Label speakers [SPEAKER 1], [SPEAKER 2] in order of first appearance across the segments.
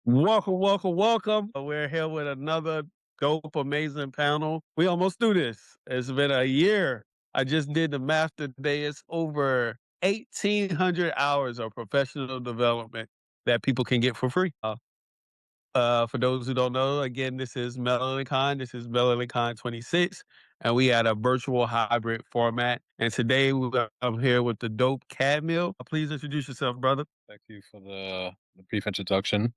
[SPEAKER 1] Welcome, welcome, welcome. We're here with another dope, amazing panel. We almost do this. It's been a year. I just did the math today. It's over 1,800 hours of professional development that people can get for free. For those who don't know, again, this is Melanincon. This is Melanincon 26, and we had a virtual hybrid format. And today I'm here with the dope Kadmiel. Please introduce yourself, brother.
[SPEAKER 2] Thank you for the brief introduction.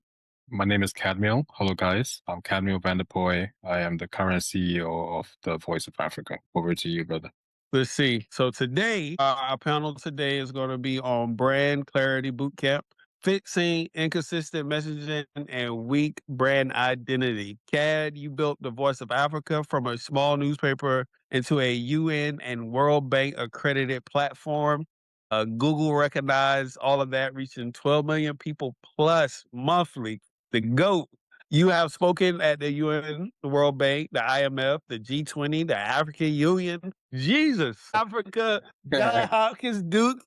[SPEAKER 2] My name is Kadmiel. Hello, guys. I'm Kadmiel Van Der Puije. I am the current CEO of the Voice of Africa. Over to you, brother.
[SPEAKER 1] Let's see. So today, our panel today is going to be on brand clarity bootcamp, fixing inconsistent messaging and weak brand identity. CAD, you built the Voice of Africa from a small newspaper into a UN and World Bank accredited platform. Google recognized all of that, reaching 12 million people plus monthly. The GOAT. You have spoken at the UN, the World Bank, the IMF, the G20, the African Union, Jesus, Africa, John Hopkins, Duke,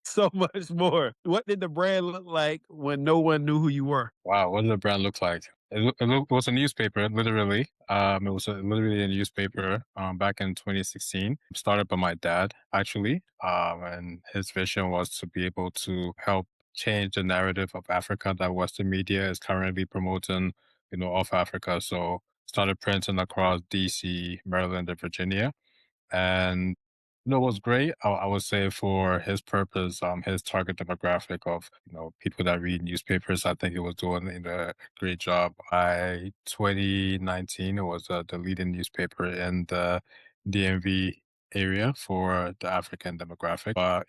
[SPEAKER 1] so much more. What did the brand look like when no one knew who you were?
[SPEAKER 2] Wow, what did the brand look like? It was a newspaper, literally. It was literally a newspaper back in 2016, started by my dad, actually. And his vision was to be able to help change the narrative of Africa that Western media is currently promoting, of Africa. So started printing across DC, Maryland, and Virginia. And it was great. I would say for his purpose, his target demographic of people that read newspapers, I think it was doing a great job. By 2019, it was the leading newspaper in the DMV area for the African demographic. But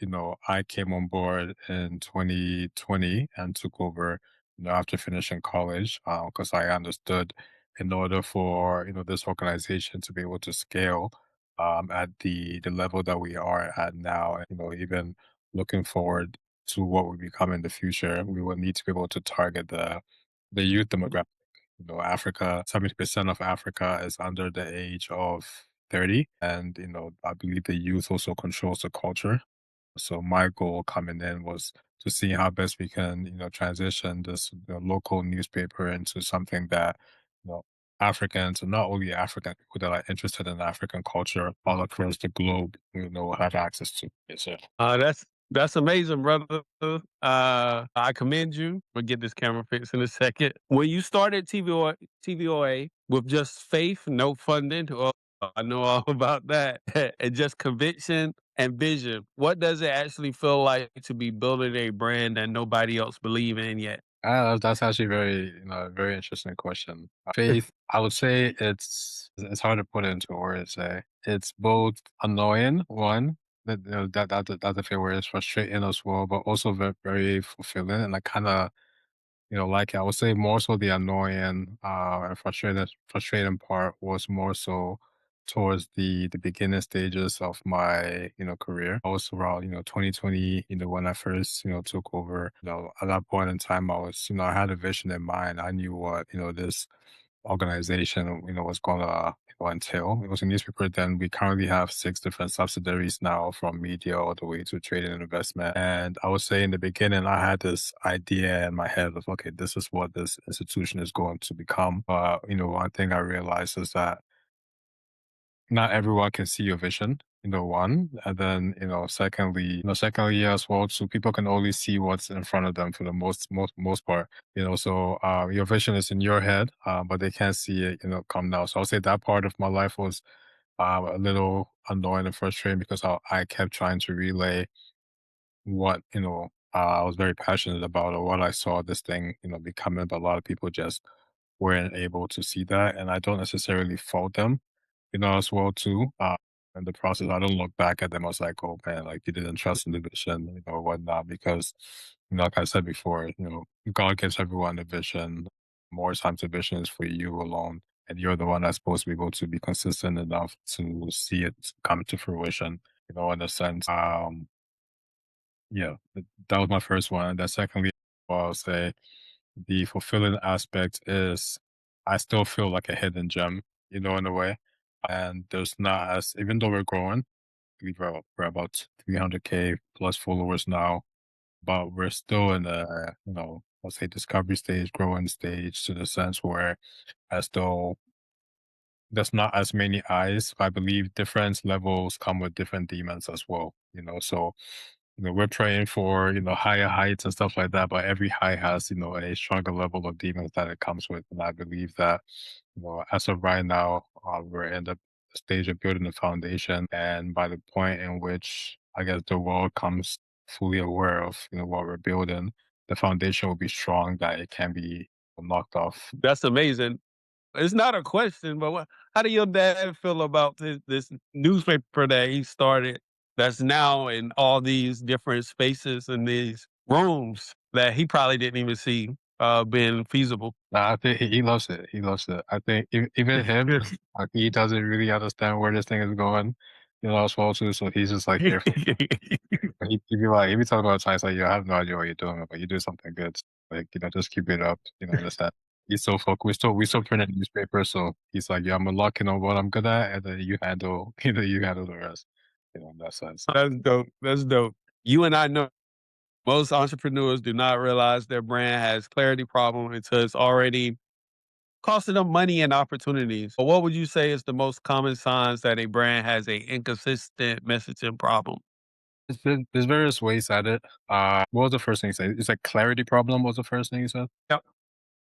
[SPEAKER 2] I came on board in 2020 and took over. After finishing college, because I understood in order for this organization to be able to scale at the level that we are at now, and even looking forward to what we become in the future, we will need to be able to target the youth demographic. Africa, 70% of Africa is under the age of 30, and I believe the youth also controls the culture. So my goal coming in was to see how best we can, transition this local newspaper into something that, you know, Africans, and not only African people that are interested in African culture all across the globe, will have access to. Yes, sir.
[SPEAKER 1] That's amazing, brother. I commend you. We'll get this camera fixed in a second. When you started TVOA with just faith, no funding, I know all about that, and just conviction and vision, what does it actually feel like to be building a brand that nobody else believe in yet?
[SPEAKER 2] That's actually very, very interesting question. Faith, I would say it's hard to put into words. It's both annoying, one, that's a fair word. It's frustrating as well, but also very, very fulfilling. And I kind of, like I would say more so the annoying and frustrating part was more so towards the beginning stages of my career. I was around 2020 when I first took over. At that point in time I was I had a vision in mind. I knew what this organization was gonna entail. It was a newspaper then. We currently have 6 different subsidiaries now, from media all the way to trading and investment. And I would say in the beginning I had this idea in my head of, okay, this is what this institution is going to become. But one thing I realized is that not everyone can see your vision, one. And then, secondly as well, so people can only see what's in front of them for the most part. So your vision is in your head, but they can't see it, come now. So I'll say that part of my life was a little annoying and frustrating, because I kept trying to relay what, I was very passionate about, or what I saw this thing, becoming, but a lot of people just weren't able to see that. And I don't necessarily fault them, as well too. In the process, I don't look back at them as like, oh man, like you didn't trust in the vision, or whatnot, because, like I said before, God gives everyone a vision. More times the vision is for you alone, and you're the one that's supposed to be able to be consistent enough to see it come to fruition, in a sense. Yeah, that was my first one. And then secondly, I'll say the fulfilling aspect is I still feel like a hidden gem, in a way. And there's not as, even though we're growing, we're about 300K plus followers now, but we're still in a, let's say, discovery stage, growing stage, to the sense where, as though there's not as many eyes. I believe different levels come with different demons as well. So we're praying for higher heights and stuff like that, but every high has a stronger level of demons that it comes with, and I believe that as of right now, we're in the stage of building the foundation, and by the point in which I guess the world comes fully aware of what we're building, the foundation will be strong that it can be knocked off.
[SPEAKER 1] That's amazing. It's not a question, but how do your dad feel about this newspaper that he started that's now in all these different spaces and these rooms that he probably didn't even see being feasible?
[SPEAKER 2] Nah, I think he loves it. He loves it. I think even him, like, he doesn't really understand where this thing is going, as well too. So he's just like there for. But he'd be like, he'd be talking about science like, "Yo, I have no idea what you're doing, but you do something good. Like, just keep it up." This that. He's so focused. We still print a newspaper, so he's like, "Yeah, I'm locking on what I'm good at, and then you handle the rest." In that sense.
[SPEAKER 1] That's dope. That's dope. You and I know most entrepreneurs do not realize their brand has clarity problem until it's already costing them money and opportunities. But what would you say is the most common signs that a brand has a inconsistent messaging problem?
[SPEAKER 2] There's various ways at it. What was the first thing you said? It's like clarity problem. Was the first thing you said?
[SPEAKER 1] Yep.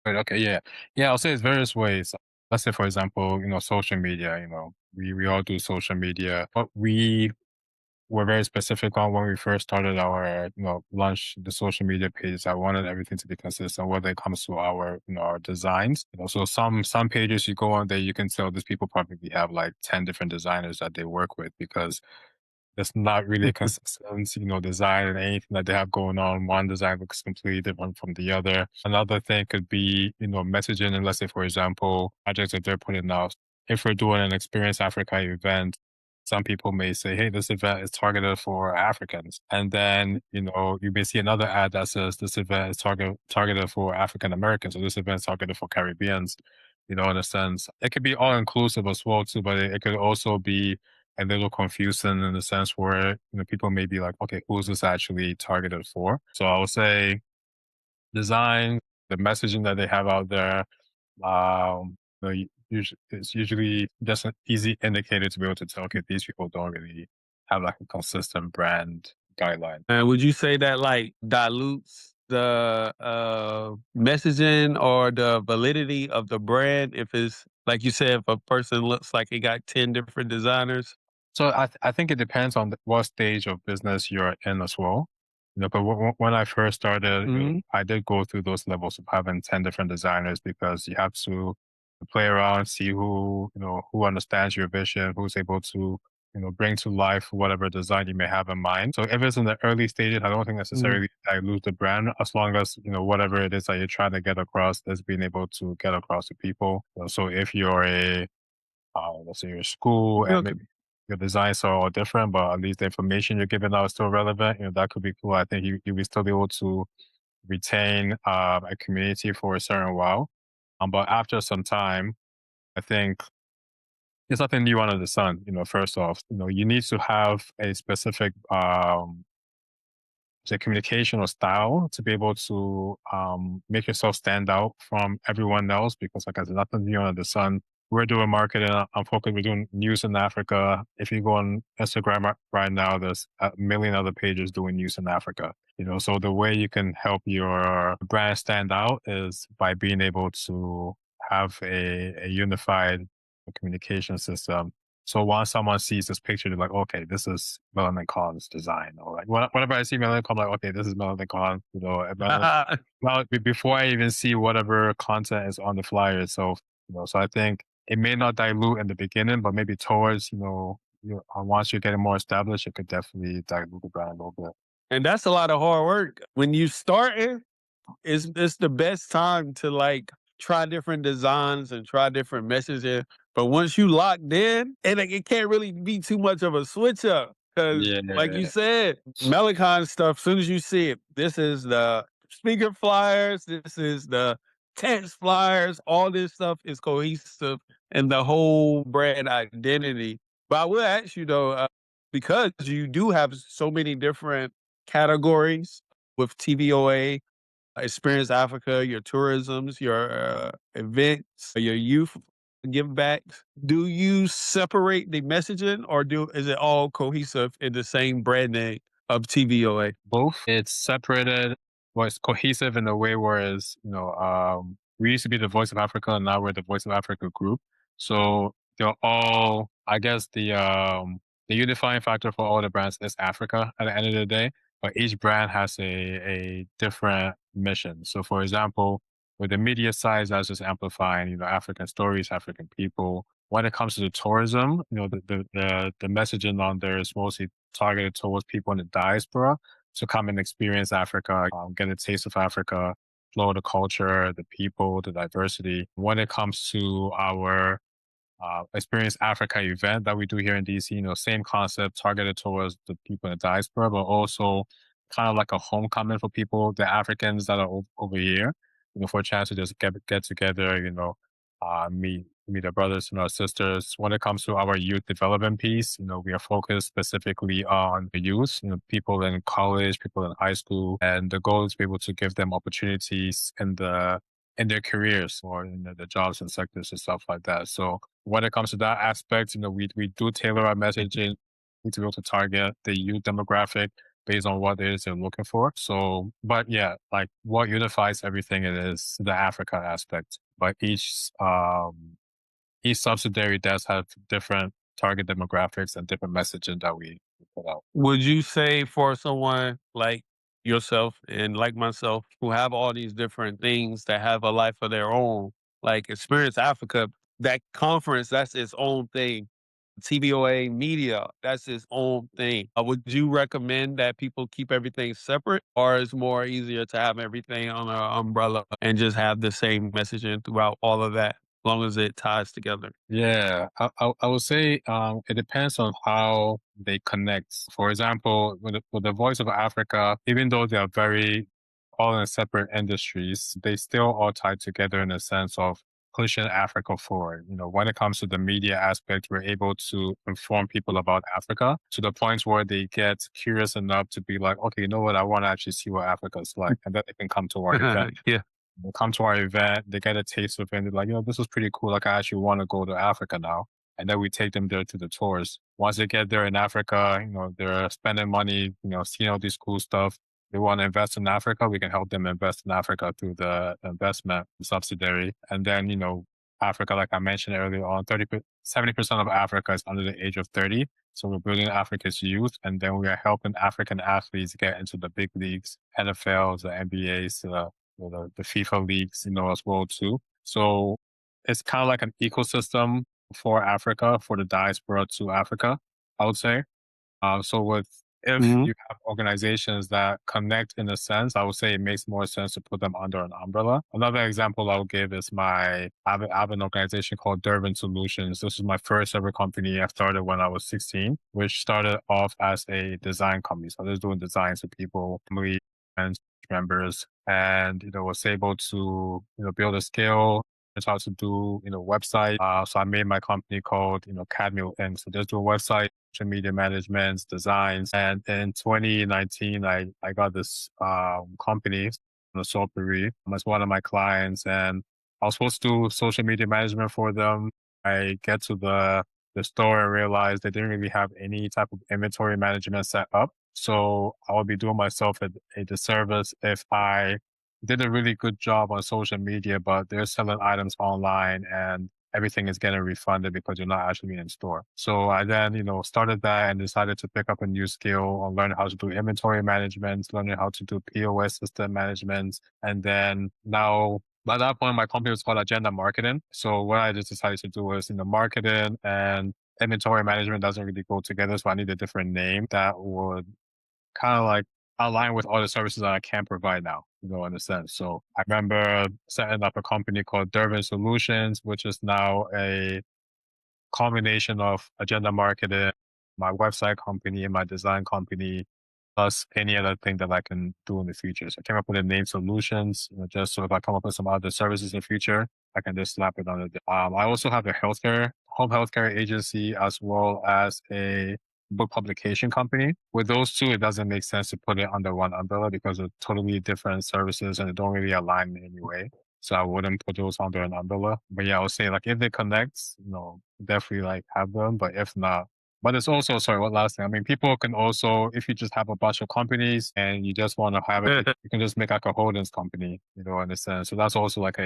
[SPEAKER 2] Right, okay, yeah. Yeah, I'll say it's various ways. Let's say, for example, social media, we all do social media. What we were very specific on when we first started our, launch the social media pages. I wanted everything to be consistent when it comes to our designs. So some pages you go on there, you can tell these people probably have like 10 different designers that they work with, because it's not really a consistent, design and anything that they have going on. One design looks completely different from the other. Another thing could be, messaging. And let's say, for example, projects that they're putting out. If we're doing an Experience Africa event, some people may say, hey, this event is targeted for Africans. And then, you may see another ad that says this event is targeted for African Americans, or this event is targeted for Caribbeans, in a sense. It could be all inclusive as well, too, but it could also be a little confusing in the sense where people may be like, okay, who's this actually targeted for? So I would say design, the messaging that they have out there, it's usually just an easy indicator to be able to tell, okay, these people don't really have like a consistent brand guideline.
[SPEAKER 1] And would you say that like dilutes the messaging or the validity of the brand if it's like you said, if a person looks like he got 10 different designers?
[SPEAKER 2] So I think it depends on what stage of business you're in as well. But when I first started,
[SPEAKER 1] Mhm.
[SPEAKER 2] I did go through those levels of having 10 different designers, because you have to play around, see who understands your vision, who's able to, bring to life whatever design you may have in mind. So if it's in the early stages, I don't think
[SPEAKER 1] Mhm.
[SPEAKER 2] necessarily dilute the brand, as long as, whatever it is that you're trying to get across is being able to get across to people. So if you're let's say your school, and
[SPEAKER 1] Okay.
[SPEAKER 2] maybe your designs are all different, but at least the information you're giving out is still relevant. That could be cool. I think you will still be able to retain a community for a certain while. But after some time, I think there's nothing new under the sun. First off, you need to have a specific the communication or style to be able to make yourself stand out from everyone else, because like I said, nothing new under the sun. We're doing marketing. I'm focused. We're doing news in Africa. If you go on Instagram right now, there's a million other pages doing news in Africa. So the way you can help your brand stand out is by being able to have a unified communication system. So once someone sees this picture, they're like, okay, this is Melanincon's design. Or like whenever I see Melanincon, I'm like, okay, this is Melanincon. Well, before I even see whatever content is on the flyer itself. So I think it may not dilute in the beginning, but maybe towards, once you're getting more established, it could definitely dilute the brand a little bit.
[SPEAKER 1] And that's a lot of hard work. When you starting, it's the best time to like try different designs and try different messaging. But once you locked in, and it can't really be too much of a switch up because, like you
[SPEAKER 2] Yeah.
[SPEAKER 1] said, Melicon stuff. Soon as you see it, this is the speaker flyers. This is the text flyers. All this stuff is cohesive and the whole brand identity. But I will ask you though, because you do have so many different categories with TVOA. Experience Africa, your tourisms, your events, your youth give backs. Do you separate the messaging, or is it all cohesive in the same brand name of TVOA?
[SPEAKER 2] Both. It's separated, but it's cohesive in a way whereas, we used to be the Voice of Africa and now we're the Voice of Africa group. So they're all, I guess the unifying factor for all the brands is Africa at the end of the day, but each brand has a different mission. So for example, with the media side, that's just amplifying, African stories, African people. When it comes to the tourism, the messaging on there is mostly targeted towards people in the diaspora to come and experience Africa, get a taste of Africa, flow the culture, the people, the diversity. When it comes to our Experience Africa event that we do here in DC, same concept targeted towards the people in the diaspora, but also kind of like a homecoming for people, the Africans that are over here, for a chance to just get together, meet our brothers and our sisters. When it comes to our youth development piece, we are focused specifically on the youth, people in college, people in high school, and the goal is to be able to give them opportunities in their careers or in the jobs and sectors and stuff like that. So when it comes to that aspect, we do tailor our messaging to be able to target the youth demographic based on what it is they're looking for. So, but yeah, like what unifies everything is the Africa aspect. But each subsidiary does have different target demographics and different messaging that we put out.
[SPEAKER 1] Would you say for someone like yourself and like myself who have all these different things that have a life of their own, like Experience Africa, that conference, that's its own thing. TVOA Media, that's its own thing. Would you recommend that people keep everything separate, or is more easier to have everything on an umbrella and just have the same messaging throughout all of that, as long as it ties together?
[SPEAKER 2] Yeah, I would say it depends on how they connect. For example, with the Voice of Africa, even though they are very all in separate industries, they still all tie together in a sense of pushing Africa forward. When it comes to the media aspect, we're able to inform people about Africa to the point where they get curious enough to be like, okay, you know what, I want to actually see what Africa is like, and then they can come to our event.
[SPEAKER 1] Yeah.
[SPEAKER 2] They come to our event, they get a taste of it, and they're like, this is pretty cool. Like, I actually want to go to Africa now. And then we take them there to the tours. Once they get there in Africa, they're spending money, seeing all this cool stuff. They want to invest in Africa. We can help them invest in Africa through the investment subsidiary. And then, Africa, like I mentioned earlier on, 70% of Africa is under the age of 30. So we're building Africa's youth, and then we are helping African athletes get into the big leagues, NFLs, the NBAs, the FIFA leagues, as well too. So it's kind of like an ecosystem for Africa, for the diaspora to Africa, I would say. If
[SPEAKER 1] Mhm.
[SPEAKER 2] you have organizations that connect in a sense, I would say it makes more sense to put them under an umbrella. Another example I'll give is I have an organization called Dervan Solutions. This is my first ever company I started when I was 16, which started off as a design company. So I was doing designs for people, family, and members, and was able to build a scale. It's how to do website. So I made my company called Kadmiel Inc. So just do a website, social media management, designs. And in 2019, I got this company, Soulpery, as one of my clients, and I was supposed to do social media management for them. I get to the store and realize they didn't really have any type of inventory management set up. So I would be doing myself a disservice if I did a really good job on social media, but they're selling items online and everything is getting refunded because you're not actually in store. So I then, started that and decided to pick up a new skill on learning how to do inventory management, learning how to do POS system management. And then now, by that point, my company was called Agenda Marketing. So what I just decided to do was, marketing and inventory management doesn't really go together. So I need a different name that would kind of like align with all the services that I can provide now, in a sense. So I remember setting up a company called Dervan Solutions, which is now a combination of agenda marketing, my website company, and my design company, plus any other thing that I can do in the future. So I came up with the name Solutions, just so if I come up with some other services in the future, I can just slap it on it. I also have a home healthcare agency, as well as a book publication company. With those two, it doesn't make sense to put it under one umbrella because they're totally different services and they don't really align in any way. So I wouldn't put those under an umbrella. But yeah, I would say like if they connect, definitely like have them. But if not, but it's also, sorry, what last thing? I mean, people can also, if you just have a bunch of companies and you just want to have it, you can just make like a holdings company, in a sense. So that's also like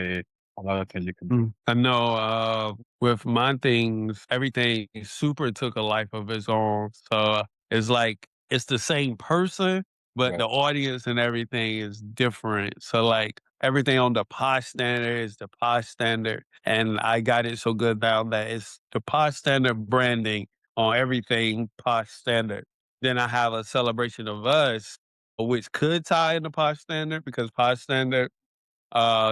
[SPEAKER 2] another thing you can do.
[SPEAKER 1] I know with my things, everything super took a life of its own. So it's like it's the same person, but
[SPEAKER 2] Right.
[SPEAKER 1] the audience and everything is different. So like everything on the Posh standard is the Posh standard. And I got it so good now that it's the Posh standard branding on everything Posh standard. Then I have a celebration of us, which could tie into Posh standard because Posh standard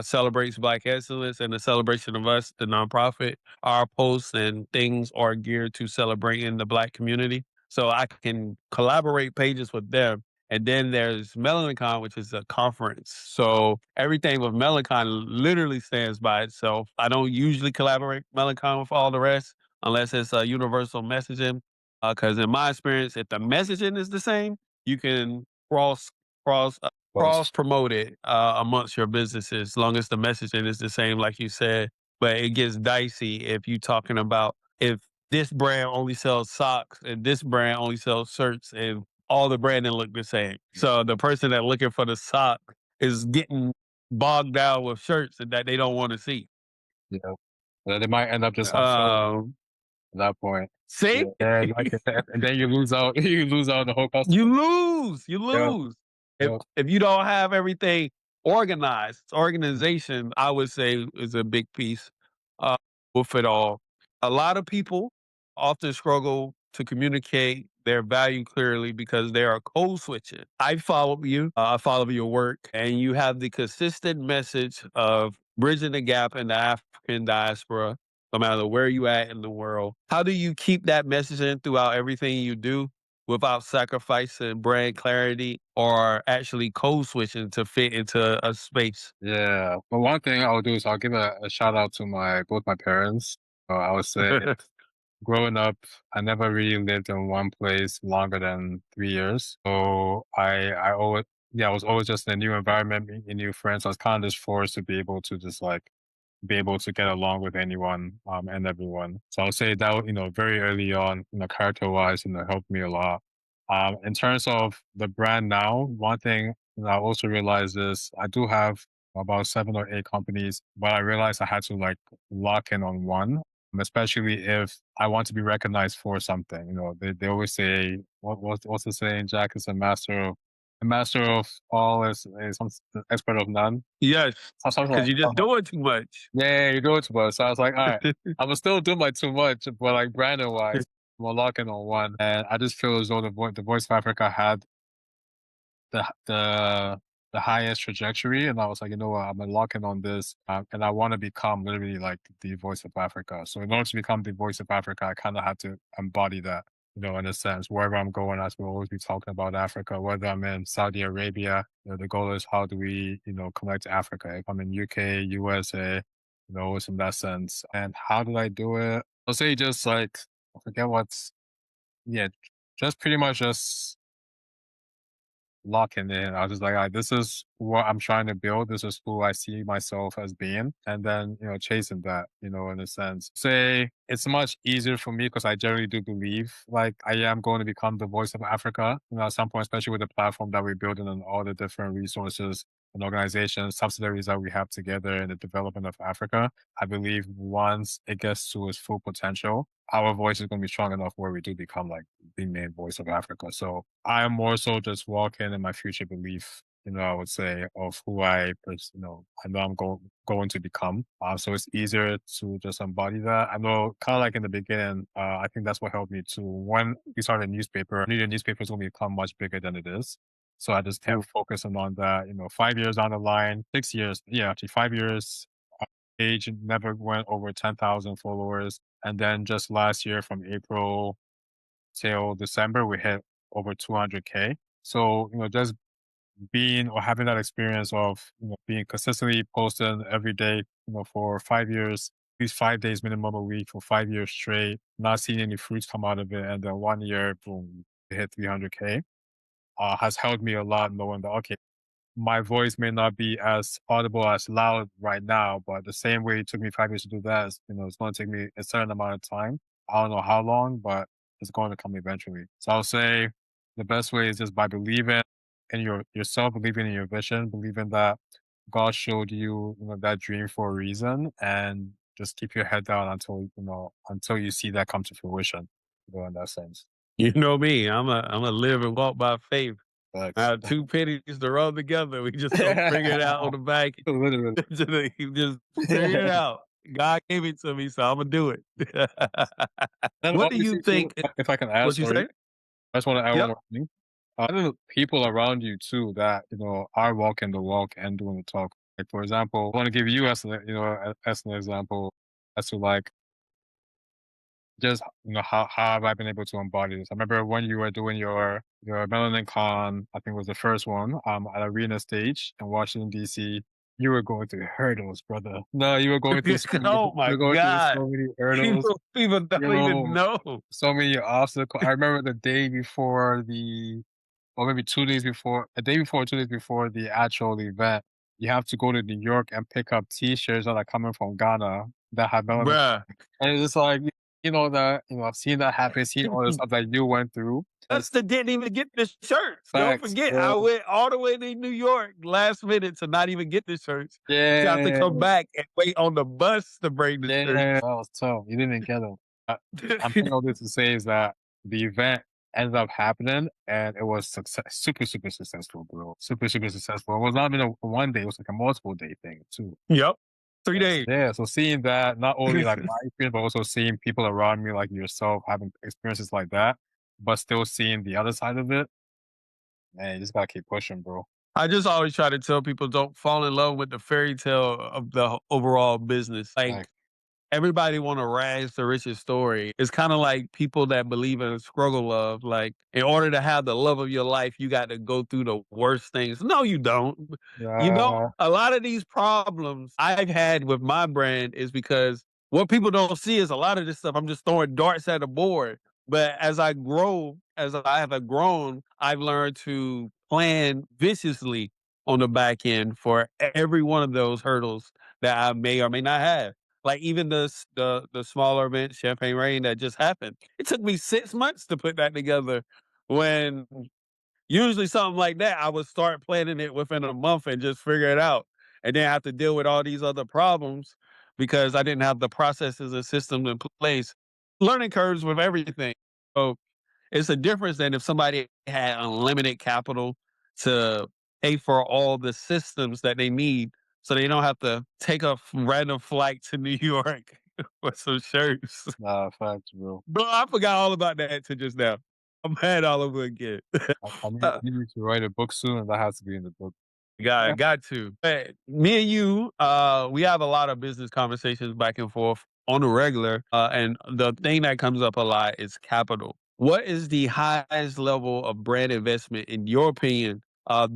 [SPEAKER 1] celebrates Black excellence, and the celebration of us, the nonprofit, our posts and things are geared to celebrating the Black community. So I can collaborate pages with them. And then there's Melanincon, which is a conference. So everything with Melanincon literally stands by itself. I don't usually collaborate Melanincon with all the rest unless it's a universal messaging. Because in my experience, if the messaging is the same, you can cross cross
[SPEAKER 2] Close.
[SPEAKER 1] promote it amongst your businesses as long as the messaging is the same, like you said. But it gets dicey if you talking about if this brand only sells socks and this brand only sells shirts and all the branding look the same. So the person that looking for the sock is getting bogged down with shirts that they don't want to see.
[SPEAKER 2] Yeah. Then they might end up just
[SPEAKER 1] Um,
[SPEAKER 2] at that point.
[SPEAKER 1] See?
[SPEAKER 2] Yeah, like and then you lose out, you lose out the whole
[SPEAKER 1] You
[SPEAKER 2] customer.
[SPEAKER 1] lose. You
[SPEAKER 2] Yeah,
[SPEAKER 1] lose. If
[SPEAKER 2] yeah,
[SPEAKER 1] if you don't have everything organized, organization, I would say is a big piece uh, with it all. A lot of people often struggle to communicate their value clearly because they are code switching. I follow you, I follow your work, and you have the consistent message of bridging the gap in the African diaspora, no matter where you at in the world. How do you keep that messaging throughout everything you do without sacrificing brand clarity or actually code switching to fit into a space?
[SPEAKER 2] yeah. But one thing I'll do is I'll give a shout out to both my parents. I would say growing up, I never really lived in one place longer than 3 years. So I always, yeah, I was always just in a new environment, meeting new friends. I was kind of just forced to be able to just like be able to get along with anyone and everyone. So I'll say that, very early on, character wise, helped me a lot. In terms of the brand now, one thing I also realized is I do have about 7 or 8 companies, but I realized I had to like lock in on one, especially if I want to be recognized for something. They always say, what's the saying? Jack is a master of all is some expert of none.
[SPEAKER 1] Yes,
[SPEAKER 2] Something
[SPEAKER 1] because
[SPEAKER 2] like,
[SPEAKER 1] you're just doing too much.
[SPEAKER 2] yeah, you do it to us. So I was like, all right, I will still do my too much, but like branding wise, we're locking on one. And I just feel as though the Voice of Africa had the the the highest trajectory, and I was like, you know what, I'm locking on this, and I want to become literally like the Voice of Africa. So in order to become the Voice of Africa, I kind of had to embody that, in a sense. Wherever I'm going, I will always be talking about Africa. Whether I'm in Saudi Arabia, the goal is how do we, connect to Africa? If I'm in UK, USA, it's in that sense. And how did I do it? I'll say just like I forget what's yeah, just pretty much just locking in. I was just like, this is what I'm trying to build. This is who I see myself as being. And then, chasing that, in a sense. Say it's much easier for me because I generally do believe like I am going to become the voice of Africa, at some point, especially with the platform that we're building and all the different resources and organizations, subsidiaries that we have together in the development of Africa. I believe once it gets to its full potential, our voice is going to be strong enough where we do become like the main voice of Africa. So I am more so just walking in my future belief, I would say of who I know I'm going to become. So it's easier to just embody that. I know kind of like in the beginning, I think that's what helped me too. When we started a newspaper, I knew the newspaper is going to become much bigger than it is. So I just kept focusing on that, 5 years down the line, 6 years, yeah, actually 5 years, page never went over 10,000 followers. And then just last year from April till December, we hit over 200K. So, just being or having that experience of, being consistently posting every day, for 5 years, least 5 days minimum a week for 5 years straight, not seeing any fruits come out of it, and then 1 year, boom, it hit 300K, has helped me a lot knowing that, okay, my voice may not be as audible as loud right now, but the same way it took me 5 years to do that, it's going to take me a certain amount of time. I don't know how long, but it's going to come eventually. So I'll say the best way is just by believing in yourself, believing in your vision, believing that God showed you, that dream for a reason, and just keep your head down until you see that come to fruition. In that sense.
[SPEAKER 1] You know me, I'm a live and walk by faith.
[SPEAKER 2] Thanks.
[SPEAKER 1] Two pennies to rub together. We just gonna figure it out on the back.
[SPEAKER 2] Literally.
[SPEAKER 1] Just figure it out. God gave it to me, so I'm gonna do it.
[SPEAKER 2] Then
[SPEAKER 1] What do you
[SPEAKER 2] obviously too,
[SPEAKER 1] think?
[SPEAKER 2] if I can add,
[SPEAKER 1] What you
[SPEAKER 2] sorry,
[SPEAKER 1] say?
[SPEAKER 2] I just want to add one
[SPEAKER 1] Yep.
[SPEAKER 2] more thing. I think people around you too that are walking the walk and doing the talk. Like for example, I want to give you as as an example as to like just how have I been able to embody this. I remember when you were doing your Melanincon, I think it was the first one, at Arena Stage in Washington DC. You were going through hurdles, brother. No, you were going through
[SPEAKER 1] Oh
[SPEAKER 2] you
[SPEAKER 1] my
[SPEAKER 2] were going through
[SPEAKER 1] God.
[SPEAKER 2] so many hurdles.
[SPEAKER 1] People don't even
[SPEAKER 2] Yo,
[SPEAKER 1] know.
[SPEAKER 2] so many obstacles. I remember the day before or maybe 2 days before, a day before, 2 days before the actual event, you have to go to New York and pick up T-shirts that are coming from Ghana that have melanin.
[SPEAKER 1] Bruh.
[SPEAKER 2] And it's just like, I've seen that happen, seen all the stuff that you went through. And
[SPEAKER 1] Dustin didn't even get the shirts. Don't
[SPEAKER 2] facts,
[SPEAKER 1] forget, I
[SPEAKER 2] bro.
[SPEAKER 1] went all the way to New York last minute to not even get the shirts. To have to
[SPEAKER 2] Yeah,
[SPEAKER 1] come back and wait on the bus to bring the
[SPEAKER 2] yeah,
[SPEAKER 1] shirts.
[SPEAKER 2] that was tough. You didn't get them. I'm saying all this to say is that the event ended up happening and it was super, super successful, bro. Super, super successful. It was not even a one day, it was like a multiple day thing too.
[SPEAKER 1] Yep. 3 days.
[SPEAKER 2] Yeah, so seeing that, not only like my experience, but also seeing people around me like yourself having experiences like that, but still seeing the other side of it, man, you just gotta keep pushing, bro.
[SPEAKER 1] I just always try to tell people don't fall in love with the fairy tale of the overall business.
[SPEAKER 2] Like,
[SPEAKER 1] Like everybody want to rags to riches story. It's kind of like people that believe in struggle love. Like in order to have the love of your life, you got to go through the worst things. No, you don't. You don't.
[SPEAKER 2] uh,
[SPEAKER 1] A lot of these problems I've had with my brand is because what people don't see is a lot of this stuff. I'm just throwing darts at a board. But as I grow, as I have grown, I've learned to plan viciously on the back end for every one of those hurdles that I may or may not have. Like even the smaller event, Champagne Rain, that just happened. It took me 6 months to put that together. When usually something like that, I would start planning it within a month and just figure it out, and then have to deal with all these other problems because I didn't have the processes and systems in place. Learning curves with everything. So it's a difference than if somebody had unlimited capital to pay for all the systems that they need so they don't have to take a random flight to New York for some shirts.
[SPEAKER 2] nah, facts, bro.
[SPEAKER 1] Bro, I forgot all about that to just now. I'm mad all over again.
[SPEAKER 2] I need you to write a book soon, and that has to be in the book.
[SPEAKER 1] Got to. But me and you, we have a lot of business conversations back and forth on the regular. And the thing that comes up a lot is capital. What is the highest level of brand investment, in your opinion,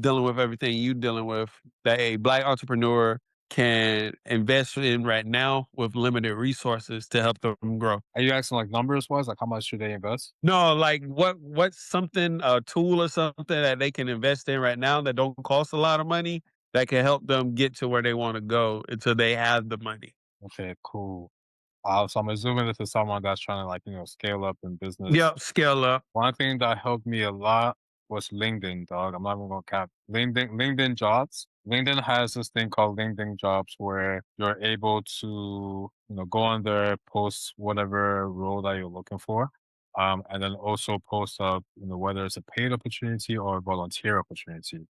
[SPEAKER 1] dealing with everything you dealing with, that a Black entrepreneur can invest in right now with limited resources to help them grow?
[SPEAKER 2] Are you asking like numbers wise, like how much should they invest?
[SPEAKER 1] No, like what's something, a tool or something that they can invest in right now that don't cost a lot of money that can help them get to where they want to go until they have the money.
[SPEAKER 2] Okay, cool. So I'm assuming this is someone that's trying to like, scale up in business.
[SPEAKER 1] Yep, scale up.
[SPEAKER 2] One thing that helped me a lot was LinkedIn, dog. I'm not even gonna cap. LinkedIn jobs. LinkedIn has this thing called LinkedIn jobs where you're able to, go on there, post whatever role that you're looking for. And then also post up, whether it's a paid opportunity or a volunteer opportunity.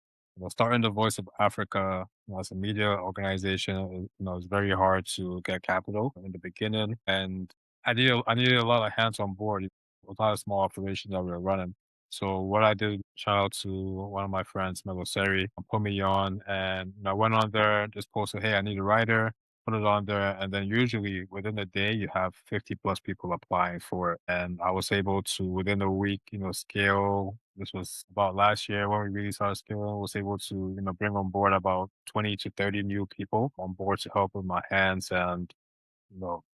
[SPEAKER 2] Starting the Voice of Africa, as a media organization, it's very hard to get capital in the beginning. And I needed a lot of hands on board. A lot of small operations that we were running. So what I did, shout out to one of my friends, Meloseri, put me on, and I went on there, just posted, "Hey, I need a writer." Put it on there, and then usually within a day, you have 50 plus people applying for it. And I was able to within a week, scale. This was about last year when we really started scaling. Was able to, bring on board about 20 to 30 new people on board to help with my hands and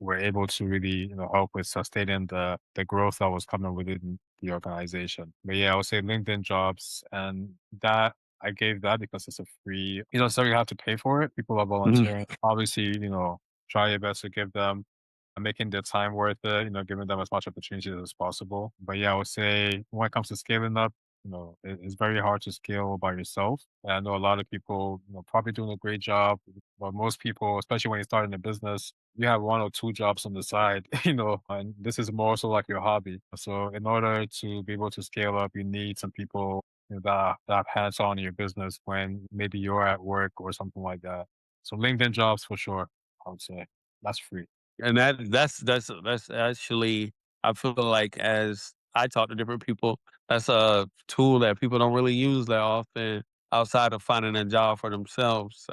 [SPEAKER 2] were able to really, help with sustaining the growth that was coming within the organization. But yeah, I would say LinkedIn jobs, and that I gave that because it's a free, you don't necessarily have to pay for it. People are
[SPEAKER 1] Mhm.
[SPEAKER 2] volunteering. Obviously, try your best to give them making their time worth it, giving them as much opportunities as possible. But yeah, I would say when it comes to scaling up, it's very hard to scale by yourself. And I know a lot of people, probably doing a great job, but most people, especially when you're starting a business, you have one or two jobs on the side, and this is more so like your hobby. So in order to be able to scale up, you need some people that have hands on in your business when maybe you're at work or something like that. So LinkedIn jobs for sure, I would say that's free.
[SPEAKER 1] And that's actually, I feel like, as I talk to different people, that's a tool that people don't really use that often outside of finding a job for themselves.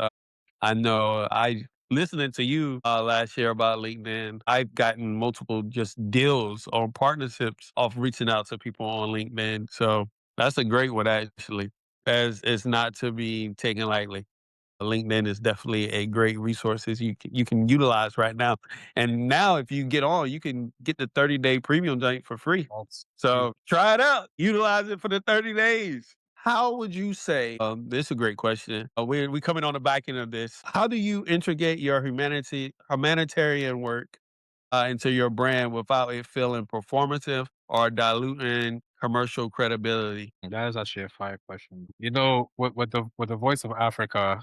[SPEAKER 1] I know I listening to you last year about LinkedIn. I've gotten multiple just deals or partnerships off reaching out to people on LinkedIn. So that's a great one actually, as it's not to be taken lightly. LinkedIn is definitely a great resources you can utilize right now. And now if you get on, you can get the 30-day premium joint for free.
[SPEAKER 2] That's
[SPEAKER 1] So try it out. Utilize it for the 30 days. How would you say, this is a great question. We coming on the back end of this. How do you integrate your humanitarian work into your brand without it feeling performative or diluting commercial credibility?
[SPEAKER 2] that is actually a fire question. With the Voice of Africa,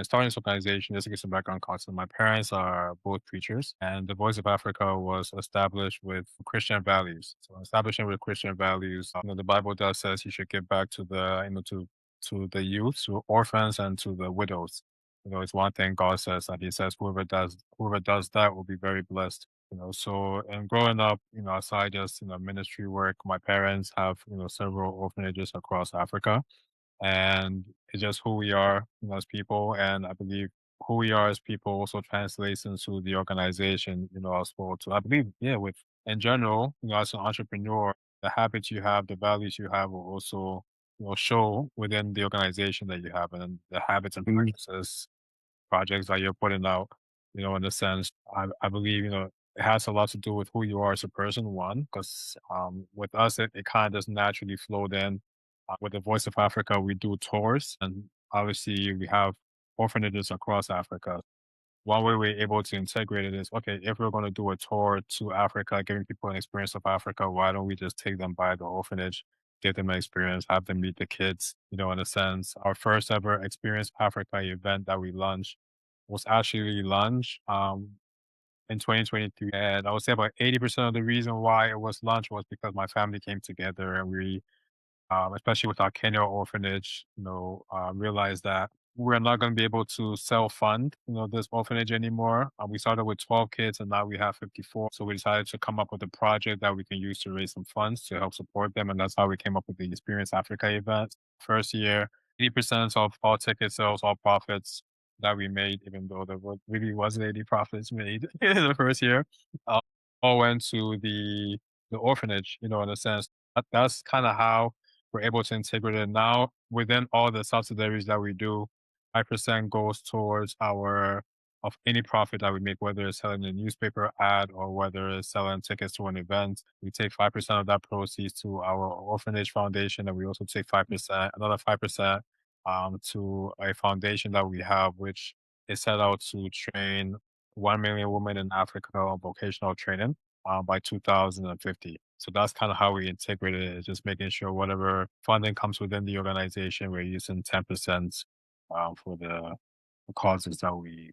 [SPEAKER 2] starting this organization, just to get some background context, my parents are both preachers, and the Voice of Africa was established with Christian values. So establishing with Christian values, the Bible does says you should give back to the, to the youth, to orphans, and to the widows. It's one thing God says, that He says whoever does that will be very blessed. So and growing up, aside just ministry work, my parents have several orphanages across Africa, and it's just who we are, as people. And I believe who we are as people also translates into the organization, as well. So I believe, yeah, with in general, as an entrepreneur, the habits you have, the values you have will also show within the organization that you have, and the habits and practices projects that you're putting out, in a sense, I believe, it has a lot to do with who you are as a person, one, because with us, it kind of just naturally flowed in. With the Voice of Africa, we do tours, and obviously we have orphanages across Africa. One way we're able to integrate it is, okay, if we're going to do a tour to Africa, giving people an experience of Africa, why don't we just take them by the orphanage, give them an experience, have them meet the kids, in a sense. Our first ever Experience Africa event that we launched was actually launched in 2023. And I would say about 80% of the reason why it was launched was because my family came together, and we especially with our Kenya orphanage, realized that we're not going to be able to self-fund, this orphanage anymore. We started with 12 kids, and now we have 54. So we decided to come up with a project that we can use to raise some funds to help support them, and that's how we came up with the Experience Africa event. First year, 80% of all ticket sales, all profits that we made, even though really wasn't any profits made in the first year, uh, all went to the orphanage. In a sense, that's kind of how we're able to integrate it. Now, within all the subsidiaries that we do, 5% goes towards our of any profit that we make, whether it's selling a newspaper ad or whether it's selling tickets to an event. We take 5% of that proceeds to our orphanage foundation, and we also take 5%, another 5% to a foundation that we have, which is set out to train 1 million women in Africa on vocational training by 2050. So that's kind of how we integrated it, is just making sure whatever funding comes within the organization, we're using 10% for the causes that we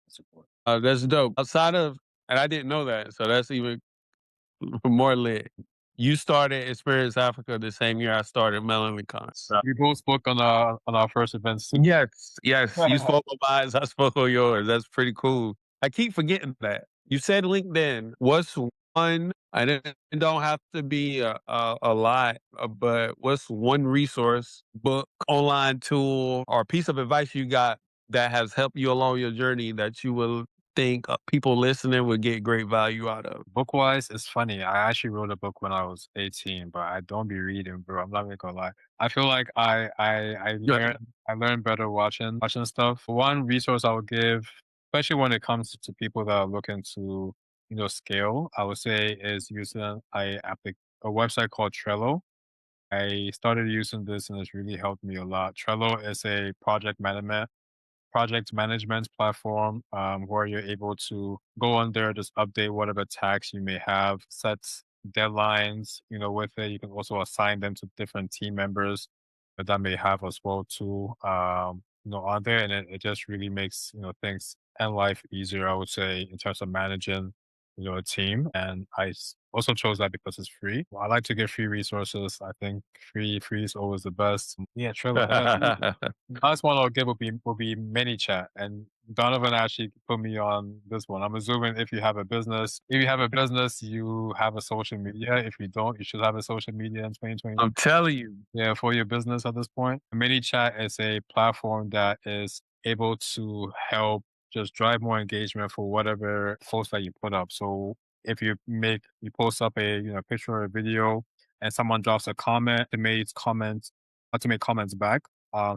[SPEAKER 2] support.
[SPEAKER 1] That's dope. Outside of, and I didn't know that, so that's even more lit. You started Experience Africa the same year I started Melanincon. So
[SPEAKER 2] We both spoke on our first events.
[SPEAKER 1] yes, yes. You spoke on mine, I spoke on yours. That's pretty cool. I keep forgetting that. You said LinkedIn. What's one, and it don't have to be a lot, but what's one resource, book, online tool, or piece of advice you got that has helped you along your journey that you will think people listening would get great value out of?
[SPEAKER 2] Book-wise, it's funny. I actually wrote a book when I was 18, but I don't be reading, bro. I'm not even gonna lie. I feel like
[SPEAKER 1] Yeah.
[SPEAKER 2] I learn better watching stuff. One resource I would give, especially when it comes to people that are looking to, scale, I would say is using a website called Trello. I started using this and it's really helped me a lot. Trello is a project management platform where you're able to go on there, just update whatever tasks you may have, set deadlines, with it. You can also assign them to different team members that may have as well too, on there. And it just really makes, things and life easier, I would say, in terms of managing, a team. And also chose that because it's free. Well, I like to get free resources. I think free is always the best. Yeah, Trello. Last one I'll give will be ManyChat, and Donovan actually put me on this one. I'm assuming if you have a business, you have a social media. If you don't, you should have a social media in 2020.
[SPEAKER 1] I'm telling you.
[SPEAKER 2] Yeah, for your business at this point. ManyChat is a platform that is able to help just drive more engagement for whatever post that you put up. So if you post up a picture or a video and someone drops a comment, to make comments back.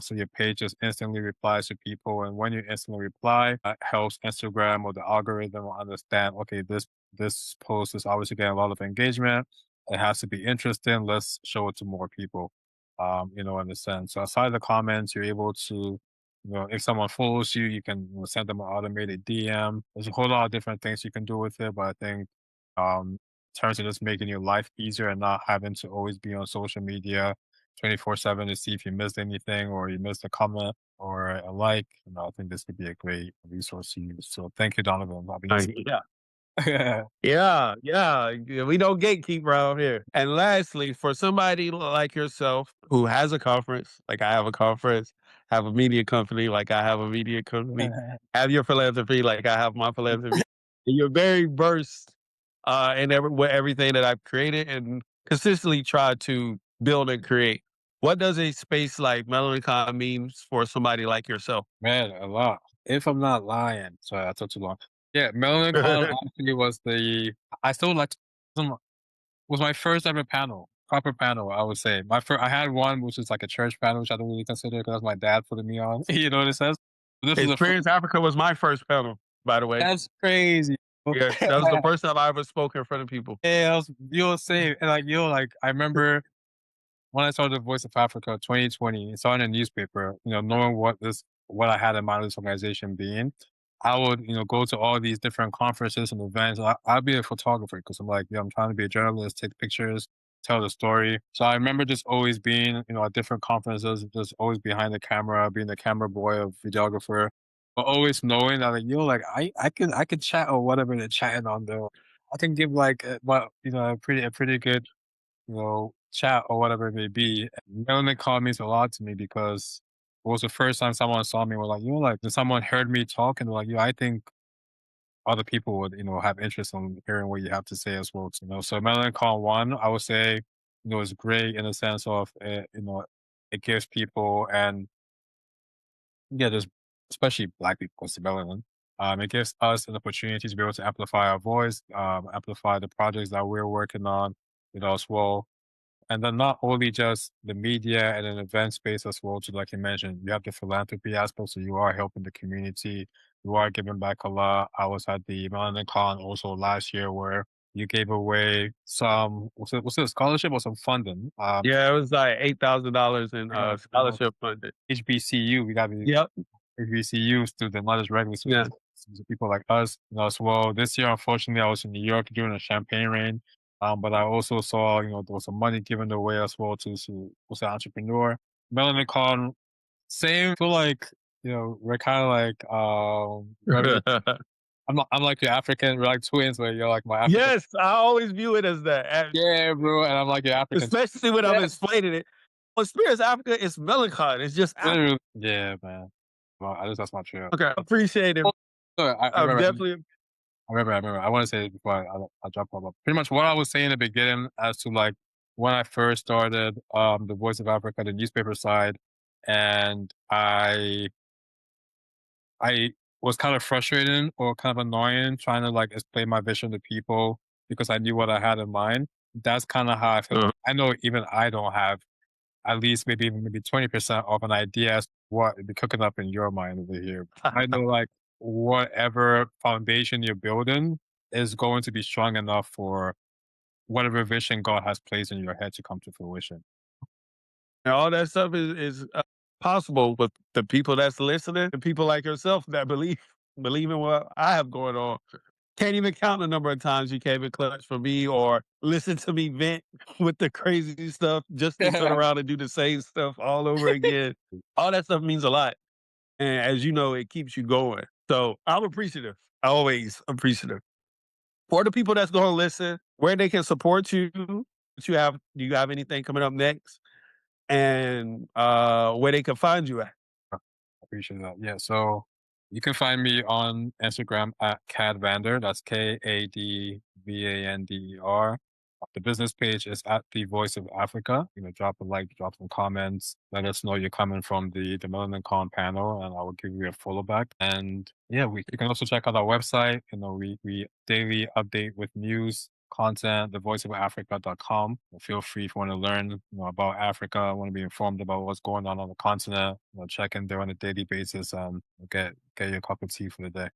[SPEAKER 2] So your page just instantly replies to people, and when you instantly reply, that helps Instagram or the algorithm understand. Okay, this post is obviously getting a lot of engagement. It has to be interesting. Let's show it to more people. In a sense. So aside the comments, you're able to, if someone follows you, you can send them an automated DM. There's a whole lot of different things you can do with it, but I think in terms of just making your life easier and not having to always be on social media 24/7 to see if you missed anything or you missed a comment or a like. I think this could be a great resource to use. So thank you, Donovan.
[SPEAKER 1] Yeah.
[SPEAKER 2] Yeah.
[SPEAKER 1] Yeah. We don't gatekeep around here. And lastly, for somebody like yourself who has a conference, like I have a conference, have a media company, like I have a media company, have your philanthropy, like I have my philanthropy, and you're very versed in with everything that I've created and consistently try to build and create. What does a space like Melanincon means for somebody like yourself?
[SPEAKER 2] Man, a lot. If I'm not lying, sorry, I took too long. Yeah, Melanincon actually I still like was my first ever proper panel, I would say. I had one which is like a church panel, which I don't really consider because my dad putting me on. You know what it says? This was the first.
[SPEAKER 1] Experience Africa was my first panel, by the way.
[SPEAKER 2] That's crazy.
[SPEAKER 1] Yeah, that was the first time I ever spoke in front of people.
[SPEAKER 2] Yeah, you'll say, and I remember when I started the Voice of Africa 2020, it's on a newspaper, knowing what I had in mind of this organization being, I would, go to all these different conferences and events. I'd be a photographer because I'm like, I'm trying to be a journalist, take pictures, tell the story. So I remember just always being, at different conferences, just always behind the camera, being the camera boy or videographer, but always knowing that I could chat or whatever they're chatting on there. I can give a pretty good chat or whatever it may be. Melanincon means a lot to me because it was the first time someone saw me. Was like, someone heard me talk and they're like, I think other people would, have interest in hearing what you have to say as well. So Melanincon one, I would say, is great in the sense of, it gives people and yeah, there's especially Black people, because the melanin. It gives us an opportunity to be able to amplify our voice, amplify the projects that we're working on, as well. And then not only just the media and an event space as well, to like you mentioned, you have the philanthropy aspect, so you are helping the community, you are giving back a lot. I was at the Melanincon also last year where you gave away some was it a scholarship or some funding?
[SPEAKER 1] Yeah, it was like $8,000 in scholarship funded.
[SPEAKER 2] HBCU, we got the
[SPEAKER 1] Yep.
[SPEAKER 2] HBCU student, not just regular
[SPEAKER 1] Yeah.
[SPEAKER 2] students, people like us, as well. This year, unfortunately, I was in New York during a champagne rain. But I also saw, there was some money given away as well to who's an entrepreneur. Melanincon, same. I feel like, we're kind of like, I'm like your African, we're like twins, where you're like my African.
[SPEAKER 1] Yes, I always view it as that.
[SPEAKER 2] Yeah, bro. And I'm like your African.
[SPEAKER 1] Especially when I'm
[SPEAKER 2] Yeah,
[SPEAKER 1] explaining it. Well, Spirits Africa is Melanincon. It's just Africa.
[SPEAKER 2] literally. Yeah, man. Well, that's my true.
[SPEAKER 1] Okay, appreciate it.
[SPEAKER 2] Oh, sorry, I remember.
[SPEAKER 1] Definitely.
[SPEAKER 2] I want to say it before I drop off. Pretty much what I was saying in the beginning as to like when I first started the Voice of Africa, the newspaper side, and I was kind of frustrating or kind of annoying trying to like explain my vision to people because I knew what I had in mind. That's kind of how I feel.
[SPEAKER 1] Uh,
[SPEAKER 2] I know even I don't have at least maybe 20% of an idea as to what would be cooking up in your mind over here. I know like whatever foundation you're building is going to be strong enough for whatever vision God has placed in your head to come to fruition.
[SPEAKER 1] and all that stuff is possible with the people that's listening, and people like yourself that believe in what I have going on. Can't even count the number of times you came in clutch for me or listen to me vent with the crazy stuff just to turn around and do the same stuff all over again. All that stuff means a lot. And as you know, it keeps you going. So I'm appreciative, always appreciative. For the people that's going to listen, where they can support you, do you have anything coming up next? And where they can find you at?
[SPEAKER 2] Appreciate that. Yeah. So you can find me on Instagram at Cadvander. That's KADVANDER. The business page is at the Voice of Africa. Drop a like, drop some comments. Let us know you're coming from the Melanincon panel, and I will give you a follow back. And yeah, you can also check out our website. We daily update with news, content, thevoiceofafrica.com. Feel free if you want to learn about Africa, want to be informed about what's going on the continent, check in there on a daily basis and get your cup of tea for the day.